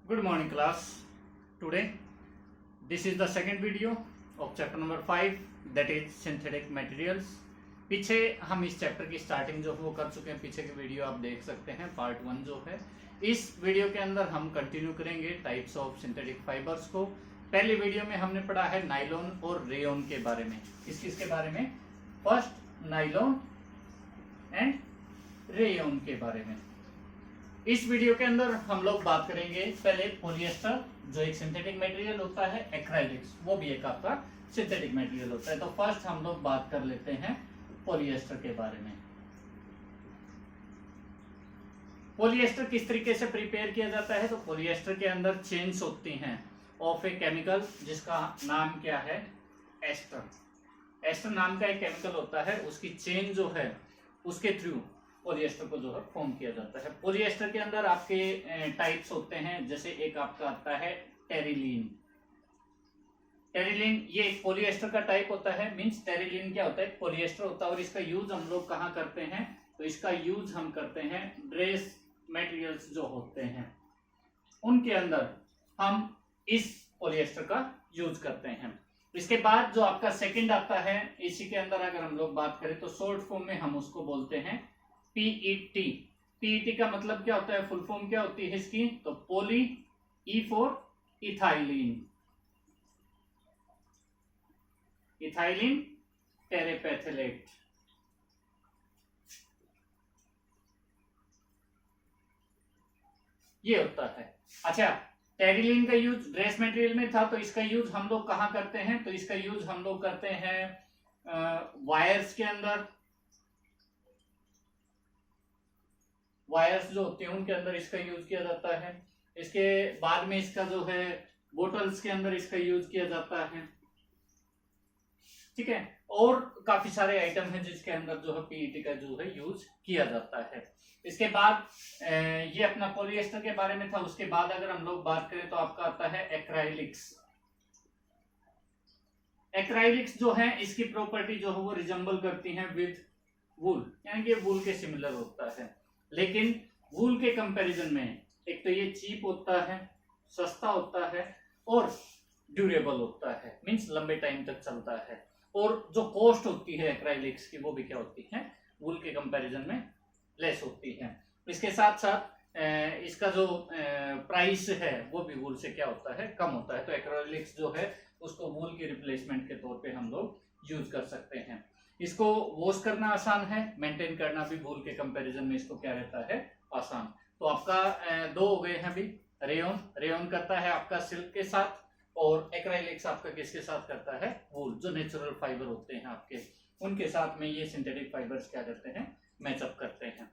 Good morning class. Today this is the second video of chapter number 5 that is synthetic materials. पीछे हम इस chapter की starting जो वो कर चुके हैं, पीछे की वीडियो आप देख सकते हैं, पार्ट 1 जो है। इस वीडियो के अंदर हम कंटिन्यू करेंगे टाइप्स ऑफ सिंथेटिक फाइबर्स को। पहली वीडियो में हमने पढ़ा है नाइलॉन और रेयन के बारे में। किसके बारे में? फर्स्ट नाइलॉन एंड रेयन के बारे में। इस वीडियो के अंदर हम लोग बात करेंगे पहले पॉलिएस्टर जो एक सिंथेटिक मटेरियल होता है, एक्राइलिक्स वो भी एक आपका सिंथेटिक मटेरियल होता है। तो फर्स्ट हम लोग बात कर लेते हैं पॉलिएस्टर के बारे में। पॉलिएस्टर किस तरीके से प्रिपेयर किया जाता है? तो पॉलिएस्टर के अंदर चेन्स होती हैं ऑफ ए केमिकल जिसका नाम क्या है? एस्टर। एस्टर नाम का एक केमिकल होता है, उसकी चेन जो है उसके थ्रू पॉलिएस्टर को जो है फॉर्म किया जाता है। पॉलिएस्टर के अंदर आपके टाइप्स होते हैं, जैसे एक आपका आता है टेरिलीन। टेरिलीन ये एक पॉलिएस्टर का टाइप होता है। मींस टेरिलीन क्या होता है? पॉलिएस्टर होता है। और इसका यूज हम लोग कहाँ करते हैं? तो इसका यूज हम करते हैं ड्रेस मटेरियल्स जो होते हैं उनके अंदर हम इस पॉलिएस्टर का यूज करते हैं। इसके बाद जो आपका सेकंड आता है, इसी के अंदर अगर हम लोग बात करें तो शॉर्ट फॉर्म में हम उसको बोलते हैं पीईटी। पीईटी का मतलब क्या होता है? फुल फॉर्म क्या होती है इसकी? तो poly E for ethylene, ethylene terephthalate. ये होता है। अच्छा, टेरिलीन का यूज ड्रेस मटेरियल में था, तो इसका यूज हम लोग कहां करते हैं? तो इसका यूज हम लोग करते हैं वायर्स के अंदर। वायर्स जो होते हैं उनके अंदर इसका यूज किया जाता है। इसके बाद में इसका जो है बोटल्स के अंदर इसका यूज किया जाता है। ठीक है, और काफी सारे आइटम हैं जिसके अंदर जो है पीईटी का जो है यूज किया जाता है। इसके बाद ये अपना पॉलिएस्टर के बारे में था। उसके बाद अगर हम लोग बात करें तो आपका आता है एक्राइलिक्स। एक्राइलिक्स जो है इसकी प्रॉपर्टी जो है वो रिजेंबल करती है विद वूल, यानी कि वूल के सिमिलर होता है। लेकिन वूल के कंपैरिजन में एक तो ये चीप होता है, सस्ता होता है और ड्यूरेबल होता है। मींस लंबे टाइम तक चलता है। और जो कॉस्ट होती है एक्राइलिक्स की वो भी क्या होती है? वूल के कंपैरिजन में लेस होती है। इसके साथ साथ इसका जो प्राइस है वो भी वूल से क्या होता है? कम होता है। तो एक्राइलिक्स जो है उसको वूल की रिप्लेसमेंट के तौर पे हम लोग यूज कर सकते हैं। इसको वॉश करना आसान है, मेंटेन करना भी वूल के कंपैरिजन में इसको क्या रहता है? आसान। तो आपका दो हो गए हैं अभी। रेयन, रेयन करता है आपका सिल्क के साथ, और एक्राइलिक्स आपका किसके साथ करता है? वूल। जो नेचुरल फाइबर होते हैं आपके, उनके साथ में ये सिंथेटिक फाइबर्स क्या करते हैं? मैचअप करते हैं।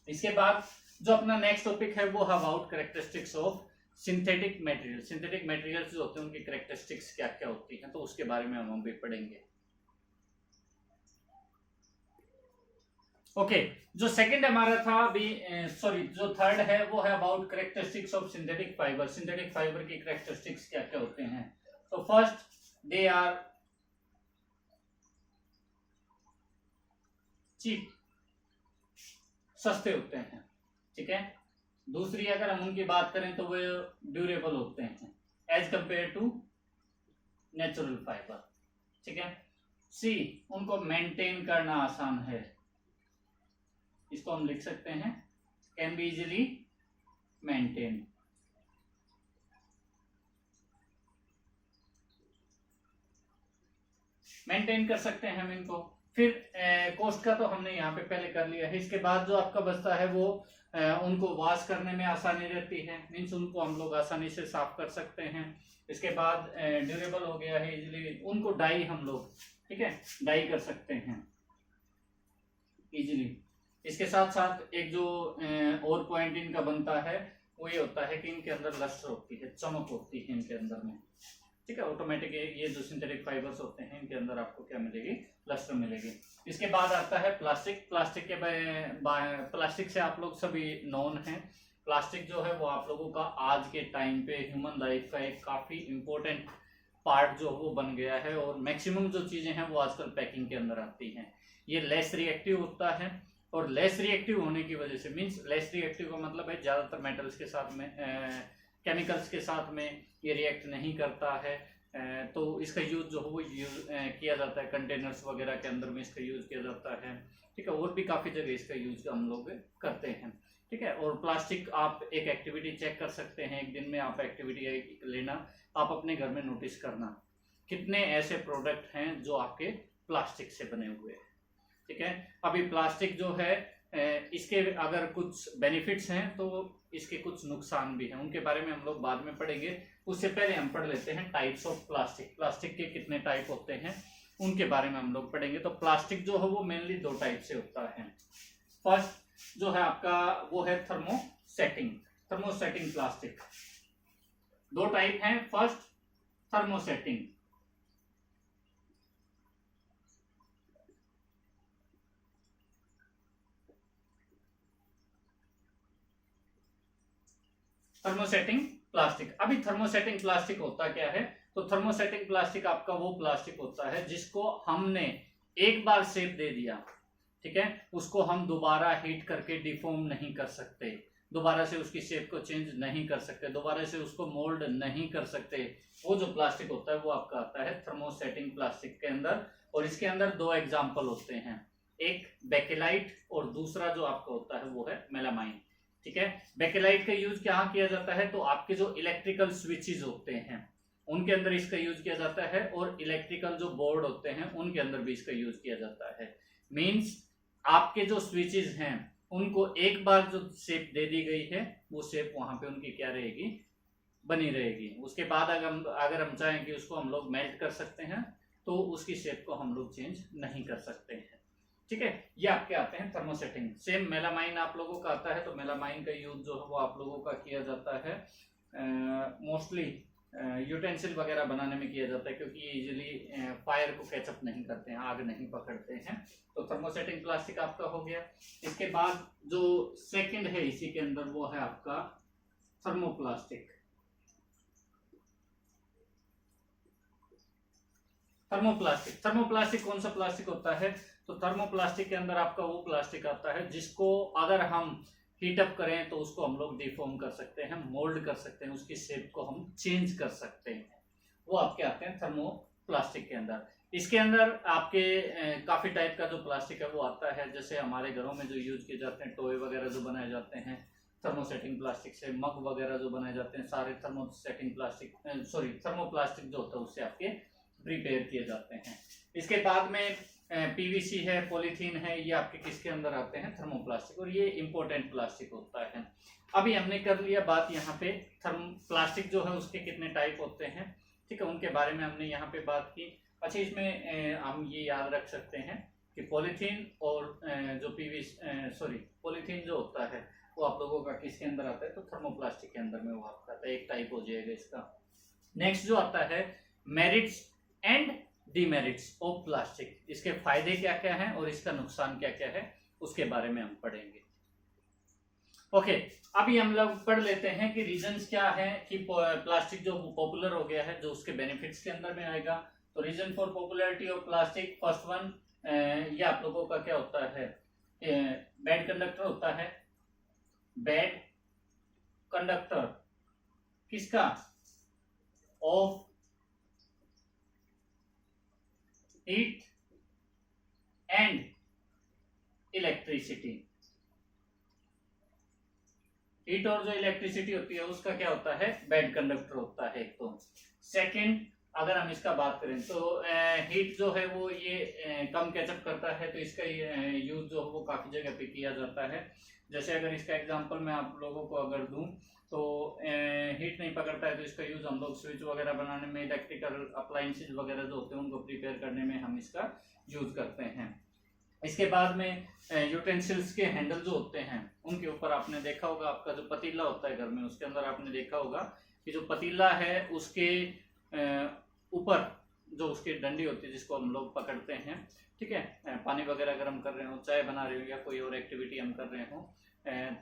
इसके बाद जो अपना नेक्स्ट टॉपिक है वो है about characteristics of synthetic material. Synthetic materials जो होते हैं उनकी कैरेक्टरिस्टिक्स क्या क्या होती हैं, तो उसके बारे में हम भी पढ़ेंगे। ओके, जो सेकंड हमारा था अभी, सॉरी जो थर्ड है वो है about characteristics of synthetic fibre. Synthetic fibre की कैरेक्टरिस्टिक्स क्या क्या होते हैं? तो फर्स्ट, दे आर चीप, सस्ते होते हैं। ठीक है। दूसरी अगर हम उनकी बात करें तो वो ड्यूरेबल होते हैं as compare to natural fibre. ठीक है। सी, उनको मेंटेन करना आसान है। इसको हम लिख सकते हैं can be easily maintain. Maintain कर सकते हैं हम इनको। फिर कॉस्ट का तो हमने यहाँ पे पहले कर लिया है। इसके बाद जो आपका बचता है वो उनको वॉश करने में आसानी रहती है। मीन्स उनको हम लोग आसानी से साफ कर सकते हैं। इसके बाद ड्यूरेबल हो गया है इजीली। उनको डाई हम लोग, ठीक है, डाई कर सकते हैं इजीली। इसके साथ साथ एक जो और पॉइंट इनका बनता है वो ये होता है कि इनके अंदर लस्टर होती है, चमक होती है इनके अंदर में। ठीक है, ऑटोमेटिक ये जो सिंथेटिक फाइबर्स होते हैं इनके अंदर आपको क्या मिलेगी? लस्टर मिलेगी। इसके बाद आता है प्लास्टिक। प्लास्टिक के प्लास्टिक से आप लोग सभी नॉन हैं। प्लास्टिक जो है वो आप लोगों का आज के टाइम पे ह्यूमन लाइफ का एक काफी इंपॉर्टेंट पार्ट जो वो बन गया है। और मैक्सिमम जो चीजें हैं वो आजकल पैकिंग के अंदर आती हैं। ये लेस रिएक्टिव होता है, और लेस रिएक्टिव होने की वजह से, मींस लेस रिएक्टिव का मतलब है ज्यादातर मेटल्स के साथ में केमिकल्स के साथ में ये रिएक्ट नहीं करता है। तो इसका यूज जो है वो किया जाता है कंटेनर्स वगैरह के अंदर में इसका यूज किया जाता है। ठीक है, और भी काफ़ी जगह इसका यूज हम लोग करते हैं। ठीक है, और प्लास्टिक आप एक एक्टिविटी चेक कर सकते हैं, एक दिन में आप एक्टिविटी लेना, आप अपने घर में नोटिस करना कितने ऐसे प्रोडक्ट हैं जो आपके प्लास्टिक से बने हुए हैं। ठीक है, अभी प्लास्टिक जो है इसके अगर कुछ बेनिफिट्स हैं तो इसके कुछ नुकसान भी हैं, उनके बारे में हम लोग बाद में पढ़ेंगे। उससे पहले हम पढ़ लेते हैं टाइप्स ऑफ प्लास्टिक। प्लास्टिक के कितने टाइप होते हैं उनके बारे में हम लोग पढ़ेंगे। तो प्लास्टिक जो है वो मेनली दो टाइप से होता है। फर्स्ट जो है आपका वो है थर्मोसेटिंग प्लास्टिक। दो टाइप हैं, फर्स्ट थर्मोसेटिंग, थर्मोसेटिंग प्लास्टिक। अभी थर्मोसेटिंग प्लास्टिक होता क्या है, तो थर्मोसेटिंग प्लास्टिक आपका वो प्लास्टिक होता है जिसको हमने एक बार शेप दे दिया, ठीक है, उसको हम दोबारा हीट करके डिफॉर्म नहीं कर सकते, दोबारा से उसकी शेप को चेंज नहीं कर सकते, दोबारा से उसको मोल्ड नहीं कर सकते। वो जो प्लास्टिक होता है वो आपका आता है थर्मोसेटिंग प्लास्टिक के अंदर। और इसके अंदर दो एग्जाम्पल होते हैं, एक बेकेलाइट और दूसरा जो आपका होता है वो है मेलामाइन। ठीक है, बेकेलाइट का यूज क्या किया जाता है, तो आपके जो इलेक्ट्रिकल स्विचेस होते हैं उनके अंदर इसका यूज किया जाता है, और इलेक्ट्रिकल जो बोर्ड होते हैं उनके अंदर भी इसका यूज किया जाता है। मींस आपके जो स्विचेस हैं उनको एक बार जो शेप दे दी गई है वो शेप वहां पे उनकी क्या रहेगी, बनी रहेगी। उसके बाद अगर हम चाहें कि उसको हम लोग मेल्ट कर सकते हैं तो उसकी शेप को हम लोग चेंज नहीं कर सकते हैं। ठीक है, ये आपके आते हैं थर्मोसेटिंग। सेम मेलामाइन आप लोगों का आता है, तो मेलामाइन का यूज जो है वो आप लोगों का किया जाता है मोस्टली यूटेंसिल वगैरह बनाने में किया जाता है, क्योंकि ये इजीली फायर को कैचअप नहीं करते हैं, आग नहीं पकड़ते हैं। तो थर्मोसेटिंग प्लास्टिक आपका हो गया। इसके बाद जो सेकंड है इसी के अंदर वो है आपका थर्मोप्लास्टिक। थर्मोप्लास्टिक कौन सा प्लास्टिक होता है, तो थर्मोप्लास्टिक के अंदर आपका वो प्लास्टिक आता है जिसको अगर हम हीटअप करें तो उसको हम लोग डिफॉर्म कर सकते हैं, मोल्ड कर सकते हैं, उसकी शेप को हम चेंज कर सकते हैं। वो आपके आते हैं थर्मोप्लास्टिक के अंदर। इसके अंदर आपके काफी टाइप का जो प्लास्टिक है वो आता है, जैसे हमारे घरों में जो यूज किए जाते हैं टॉय वगैरह जो बनाए जाते हैं थर्मोसेटिंग प्लास्टिक से, मग वगैरह जो बनाए जाते हैं सारे थर्मोसेटिंग प्लास्टिक थर्मोप्लास्टिक जो होता है उससे आपके प्रिपेयर किए जाते हैं। इसके बाद में पीवीसी है, पॉलीथीन है, ये आपके किसके अंदर आते हैं, थर्मोप्लास्टिक, और ये इंपॉर्टेंट प्लास्टिक होता है। अभी हमने कर लिया बात यहाँ पे प्लास्टिक जो है उसके कितने टाइप होते हैं, ठीक है, उनके बारे में हमने यहाँ पे बात की। अच्छा, इसमें हम ये याद रख सकते हैं कि पॉलीथीन और जो पॉलीथीन जो होता है वो आप लोगों का किसके अंदर आता है, तो थर्मोप्लास्टिक के अंदर में वो आपका आता है, एक टाइप हो जाएगा इसका। नेक्स्ट जो आता है merits and demerits of plastic, इसके फायदे क्या क्या हैं और इसका नुकसान क्या क्या है उसके बारे में हम पढ़ेंगे। ओके, अभी हम लोग पढ़ लेते हैं कि रीजंस क्या है कि प्लास्टिक जो पॉपुलर हो गया है, जो उसके बेनिफिट्स के अंदर में आएगा। तो reason for popularity of plastic, first one, ये आप लोगों का क्या होता है, बैड कंडक्टर होता है। बैड कंडक्टर किसका, of heat and electricity. Heat और जो इलेक्ट्रिसिटी होती है उसका क्या होता है, बैड कंडक्टर होता है। तो सेकंड, अगर हम इसका बात करें तो हीट जो है वो ये कम कैचअप करता है, तो इसका यूज जो है वो काफी जगह पे किया जाता है। जैसे अगर इसका एग्जांपल मैं आप लोगों को अगर दूं तो हीट नहीं पकड़ता है, तो इसका यूज हम लोग स्विच वगैरह बनाने में, इलेक्ट्रिकल अप्लायंसेज वगैरह जो होते हैं उनको प्रिपेयर करने में हम इसका यूज करते हैं। इसके बाद में यूटेंसिल्स के हैंडल जो होते हैं उनके ऊपर आपने देखा होगा, आपका जो पतीला होता है घर में उसके अंदर आपने देखा होगा कि जो पतीला है उसके ऊपर जो उसकी डंडी होती है जिसको हम लोग पकड़ते हैं, ठीक है, पानी वगैरह गर्म कर रहे हो, चाय बना रहे हो या कोई और एक्टिविटी हम कर रहे हो,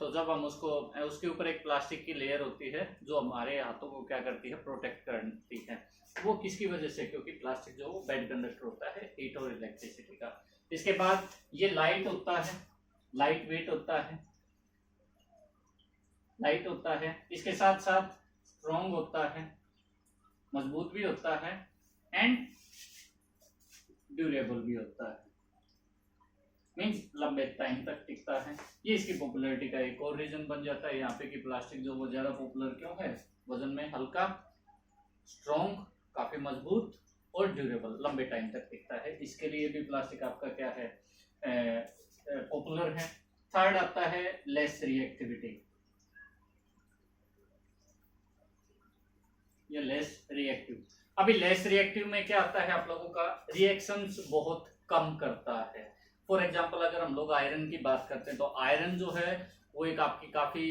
तो जब हम उसको, उसके ऊपर एक प्लास्टिक की लेयर होती है जो हमारे हाथों को क्या करती है, प्रोटेक्ट करती है। वो किसकी वजह से, क्योंकि प्लास्टिक जो वो बैड कंडक्टर होता है हीट और इलेक्ट्रिसिटी का। इसके बाद ये लाइट होता है, लाइट वेट होता है, लाइट होता है। इसके साथ साथ स्ट्रॉन्ग होता है, मजबूत भी होता है एंड ड्यूरेबल भी होता है, मीन्स लंबे टाइम तक टिकता है। ये इसकी पॉपुलैरिटी का एक और रीजन बन जाता है यहाँ पे कि प्लास्टिक जो वो ज्यादा पॉपुलर क्यों है, वजन में हल्का, स्ट्रॉन्ग, काफी मजबूत और ड्यूरेबल, लंबे टाइम तक टिकता है। इसके लिए भी प्लास्टिक आपका क्या है, पॉपुलर है। थर्ड आता है लेस रिएक्टिविटी, या लेस रिएक्टिव। अभी लेस रिएक्टिव में क्या आता है, आप लोगों का रिएक्शंस बहुत कम करता है। फॉर एग्जांपल अगर हम लोग आयरन की बात करते हैं तो आयरन जो है वो एक आपकी काफी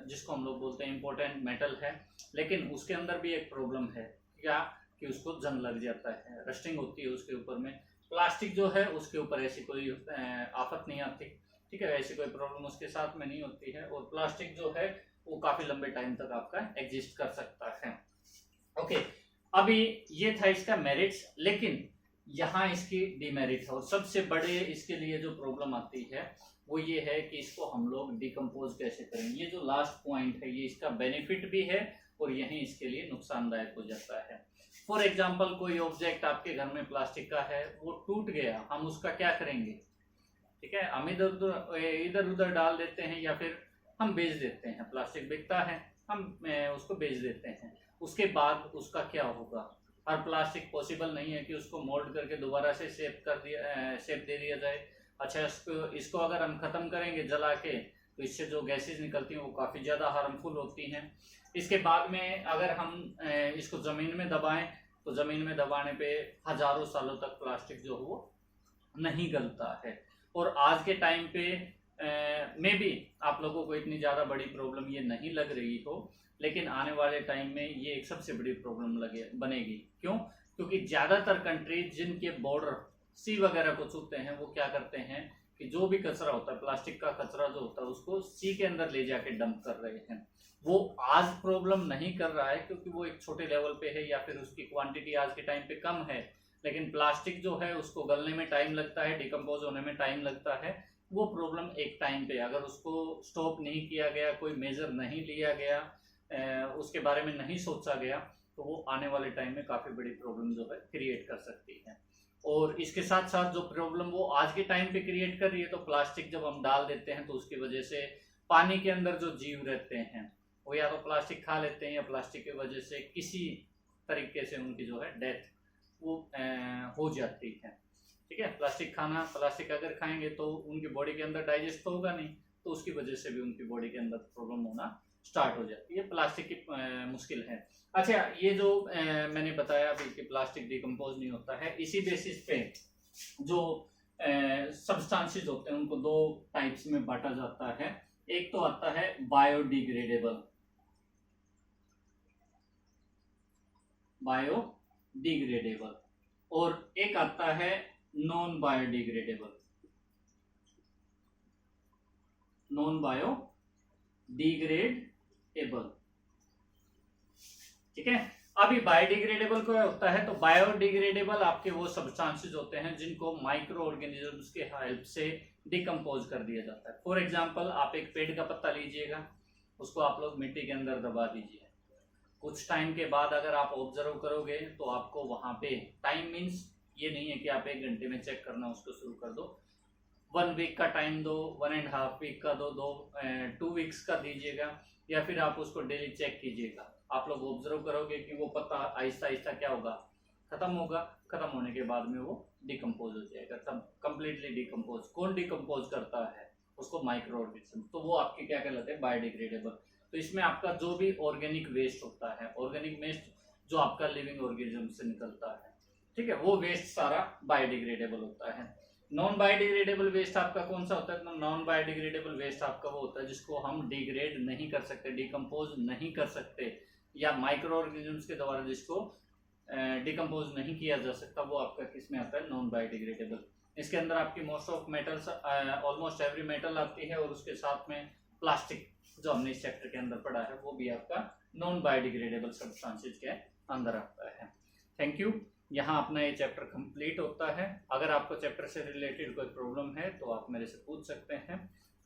जिसको हम लोग बोलते हैं इंपॉर्टेंट मेटल है, लेकिन उसके अंदर भी एक प्रॉब्लम है क्या कि उसको जंग लग जाता है, रस्टिंग होती है उसके ऊपर में। प्लास्टिक जो है उसके ऊपर ऐसी कोई आफत नहीं आती, ठीक है, ऐसी कोई प्रॉब्लम उसके साथ में नहीं होती है, और प्लास्टिक जो है वो काफी लंबे टाइम तक आपका एग्जिस्ट कर सकता है। ओके, अभी ये था इसका मेरिट्स, लेकिन यहाँ इसकी डिमेरिट है, और सबसे बड़े इसके लिए जो प्रॉब्लम आती है वो ये है कि इसको हम लोग डिकम्पोज कैसे करें। ये जो लास्ट पॉइंट है ये इसका बेनिफिट भी है और यही इसके लिए नुकसानदायक हो जाता है। फॉर एग्जाम्पल कोई ऑब्जेक्ट आपके घर में प्लास्टिक का है, वो टूट गया, हम उसका क्या करेंगे, ठीक है, हम इधर उधर डाल देते हैं या फिर हम बेच देते हैं। प्लास्टिक बिकता है, हम उसको बेच देते हैं। उसके बाद उसका क्या होगा, हर प्लास्टिक पॉसिबल नहीं है कि उसको मोल्ड करके दोबारा से शेप दे दिया जाए। अच्छा, इसको अगर हम खत्म करेंगे जला के तो इससे जो गैसेज निकलती हैं वो काफ़ी ज़्यादा हार्मफुल होती हैं। इसके बाद में अगर हम इसको ज़मीन में दबाएं तो ज़मीन में दबाने पे हज़ारों सालों तक प्लास्टिक जो हो नहीं गलता है। और आज के टाइम पे मे बी आप लोगों को इतनी ज़्यादा बड़ी प्रॉब्लम ये नहीं लग रही हो, लेकिन आने वाले टाइम में ये एक सबसे बड़ी प्रॉब्लम बनेगी। क्यों? क्योंकि ज़्यादातर कंट्रीज जिनके बॉर्डर सी वगैरह को छूते हैं वो क्या करते हैं कि जो भी कचरा होता है, प्लास्टिक का कचरा जो होता है, उसको सी के अंदर ले जाके डंप कर रहे हैं। वो आज प्रॉब्लम नहीं कर रहा है क्योंकि वो एक छोटे लेवल पे है या फिर उसकी क्वांटिटी आज के टाइम पे कम है, लेकिन प्लास्टिक जो है उसको गलने में टाइम लगता है, डिकम्पोज होने में टाइम लगता है। वो प्रॉब्लम एक टाइम पे अगर उसको स्टॉप नहीं किया गया, कोई मेजर नहीं लिया गया, उसके बारे में नहीं सोचा गया, तो वो आने वाले टाइम में काफ़ी बड़ी प्रॉब्लम जो है क्रिएट कर सकती है। और इसके साथ साथ जो प्रॉब्लम वो आज के टाइम पे क्रिएट कर रही है, तो प्लास्टिक जब हम डाल देते हैं तो उसकी वजह से पानी के अंदर जो जीव रहते हैं वो या तो प्लास्टिक खा लेते हैं या प्लास्टिक की वजह से किसी तरीके से उनकी जो है डेथ वो हो जाती है। ठीक है, प्लास्टिक अगर खाएंगे तो उनकी बॉडी के अंदर डाइजेस्ट तो होगा नहीं, तो उसकी वजह से भी उनकी बॉडी के अंदर प्रॉब्लम होना स्टार्ट हो जाती है। प्लास्टिक की मुश्किल है। अच्छा, ये जो मैंने बताया अभी कि प्लास्टिक डिकम्पोज नहीं होता है, इसी बेसिस पे जो सब्सटेंसेस होते हैं उनको दो टाइप्स में बांटा जाता है। एक तो आता है बायोडिग्रेडेबल और एक आता है नॉन बायोडिग्रेडेबल। ठीक है, अभी बायोडिग्रेडेबल क्या होता है, तो बायोडिग्रेडेबल आपके वो सब्सटेंसेस होते हैं जिनको माइक्रो ऑर्गेनिजम्स के हेल्प से डिकम्पोज कर दिया जाता है। फॉर एग्जांपल, आप एक पेड़ का पत्ता लीजिएगा, उसको आप लोग मिट्टी के अंदर दबा दीजिए। कुछ टाइम के बाद अगर आप ऑब्जर्व करोगे तो आपको वहां पे टाइम मीन्स ये नहीं है कि आप 1 घंटे में चेक करना उसको शुरू कर दो, 1 वीक का टाइम दो, 1.5 वीक का दो 2 वीक्स का दीजिएगा, या फिर आप उसको डेली चेक कीजिएगा। आप लोग ऑब्जर्व करोगे कि वो पत्ता आहिस्ता आहिस्ता क्या होगा, खत्म होगा। खत्म होने के बाद में वो डिकम्पोज हो जाएगा, तब कंप्लीटली डिकम्पोज। कौन डिकम्पोज करता है उसको? Micro organism. तो वो आपके क्या कहलाते हैं? बायोडिग्रेडेबल। तो इसमें आपका जो भी ऑर्गेनिक वेस्ट होता है, ऑर्गेनिक वेस्ट जो आपका लिविंग ऑर्गेनिज्म से निकलता है, ठीक है, वो वेस्ट सारा बायोडिग्रेडेबल होता है। नॉन बायोडिग्रेडेबल वेस्ट आपका कौन सा होता है? तो नॉन बायोडिग्रेडेबल वेस्ट आपका वो होता है जिसको हम डिग्रेड नहीं कर सकते, डिकम्पोज नहीं कर सकते, या माइक्रो ऑर्गेनिजम्स के द्वारा जिसको डिकम्पोज नहीं किया जा सकता, वो आपका किस में आता है? Non biodegradable. इसके अंदर आपकी most of metals, almost every metal आती है, और उसके साथ में प्लास्टिक जो हमने इस चैप्टर के अंदर पढ़ा है वो भी आपका नॉन बायोडिग्रेडेबल सब्सटेंसेस के अंदर आता है। Thank you. यहाँ अपना ये चैप्टर कंप्लीट होता है। अगर आपको चैप्टर से रिलेटेड कोई प्रॉब्लम है तो आप मेरे से पूछ सकते हैं,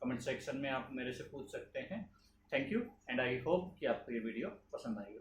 कमेंट सेक्शन में आप मेरे से पूछ सकते हैं। Thank you and I hope कि आपको ये वीडियो पसंद आई।